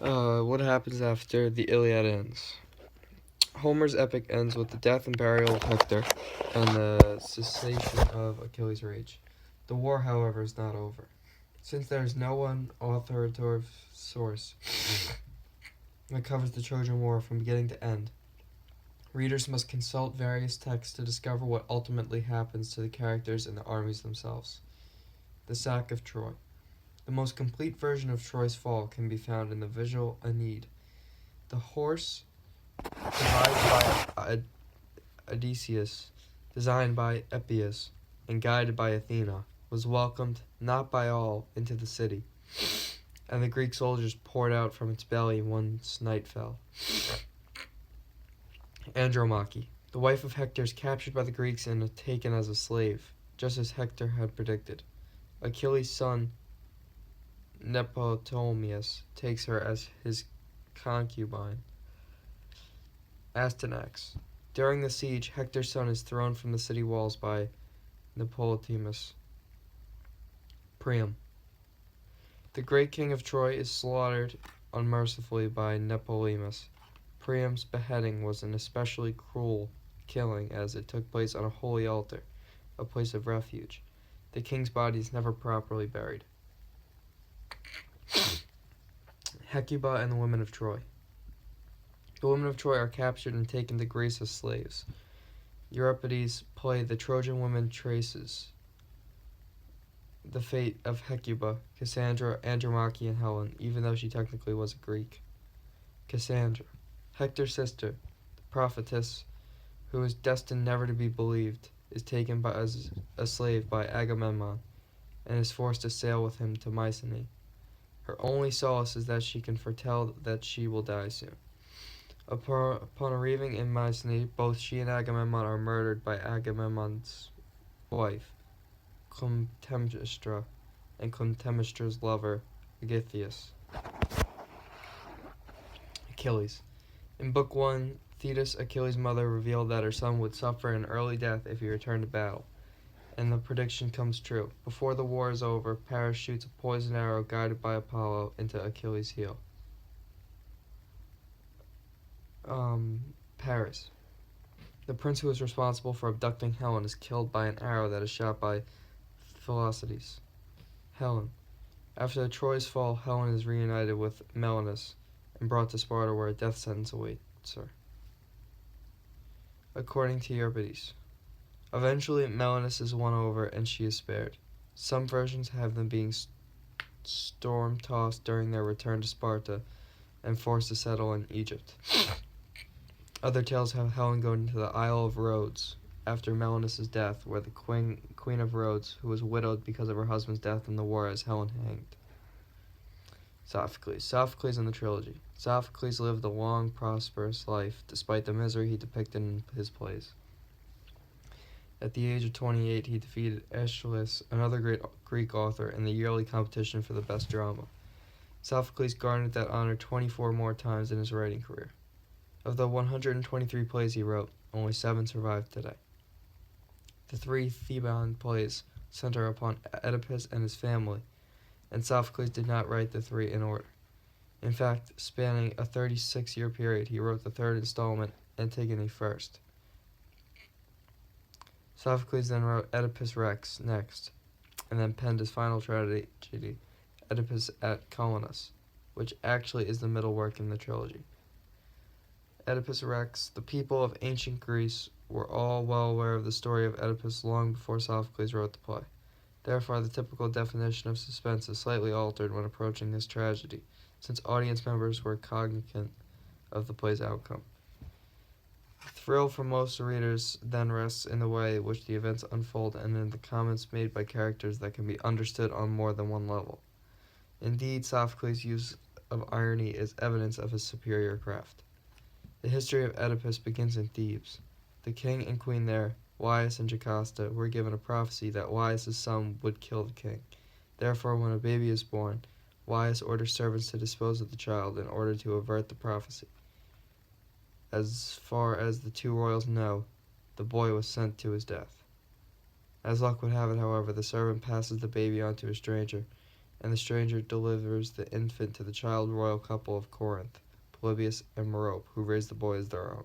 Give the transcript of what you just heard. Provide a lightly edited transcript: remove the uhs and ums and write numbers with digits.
What happens after the Iliad ends? Homer's epic ends with the death and burial of Hector and the cessation of Achilles' rage. The war, however, is not over. Since there is no one authoritative source that covers the Trojan War from beginning to end, readers must consult various texts to discover what ultimately happens to the characters and the armies themselves. The Sack of Troy. The most complete version of Troy's fall can be found in the visual Aeneid. The horse provided by Odysseus, designed by Epeius, and guided by Athena, was welcomed not by all into the city, and the Greek soldiers poured out from its belly once night fell. Andromache. The wife of Hector is captured by the Greeks and taken as a slave, just as Hector had predicted. Achilles' son Neoptolemus takes her as his concubine. Astyanax. During the siege, Hector's son is thrown from the city walls by Neoptolemus. Priam. The great king of Troy is slaughtered unmercifully by Neoptolemus. Priam's beheading was an especially cruel killing, as it took place on a holy altar, a place of refuge. The king's body is never properly buried. Hecuba and the women of Troy. The women of Troy are captured and taken to Greece as slaves. Euripides' play The Trojan Women traces the fate of Hecuba, Cassandra, Andromache, and Helen, even though she technically was a Greek. Cassandra, Hector's sister, the prophetess, who is destined never to be believed, is taken as a slave by Agamemnon and is forced to sail with him to Mycenae. Her only solace is that she can foretell that she will die soon. Upon arriving in Mycenae, both she and Agamemnon are murdered by Agamemnon's wife, Clytemnestra, and Clytemnestra's lover, Aegisthus. Achilles. In Book 1, Thetis, Achilles' mother, revealed that her son would suffer an early death if he returned to battle, and the prediction comes true. Before the war is over, Paris shoots a poisoned arrow guided by Apollo into Achilles' heel. Paris. The prince who is responsible for abducting Helen is killed by an arrow that is shot by Philoctetes. Helen. After Troy's fall, Helen is reunited with Menelaus and brought to Sparta, where a death sentence awaits her. According to Euripides. Eventually, Menelaus is won over and she is spared. Some versions have them being storm-tossed during their return to Sparta and forced to settle in Egypt. Other tales have Helen go into the Isle of Rhodes after Menelaus' death, where the Queen of Rhodes, who was widowed because of her husband's death in the war, has Helen hanged. Sophocles. Sophocles in the trilogy. Sophocles lived a long, prosperous life, despite the misery he depicted in his plays. At the age of 28, he defeated Aeschylus, another great Greek author, in the yearly competition for the best drama. Sophocles garnered that honor 24 more times in his writing career. Of the 123 plays he wrote, only 7 survive today. The 3 Theban plays center upon Oedipus and his family, and Sophocles did not write the 3 in order. In fact, spanning a 36-year period, he wrote the 3rd installment, Antigone, first. Sophocles then wrote Oedipus Rex next, and then penned his final tragedy, Oedipus at Colonus, which actually is the middle work in the trilogy. Oedipus Rex. The people of ancient Greece were all well aware of the story of Oedipus long before Sophocles wrote the play. Therefore, the typical definition of suspense is slightly altered when approaching this tragedy, since audience members were cognizant of the play's outcome. The thrill for most readers then rests in the way in which the events unfold and in the comments made by characters that can be understood on more than one level. Indeed, Sophocles' use of irony is evidence of his superior craft. The history of Oedipus begins in Thebes. The king and queen there, Laius and Jocasta, were given a prophecy that Laius' son would kill the king. Therefore, when a baby is born, Laius orders servants to dispose of the child in order to avert the prophecy. As far as the 2 royals know, the boy was sent to his death. As luck would have it, however, the servant passes the baby on to a stranger, and the stranger delivers the infant to the child royal couple of Corinth, Polybius and Merope, who raise the boy as their own.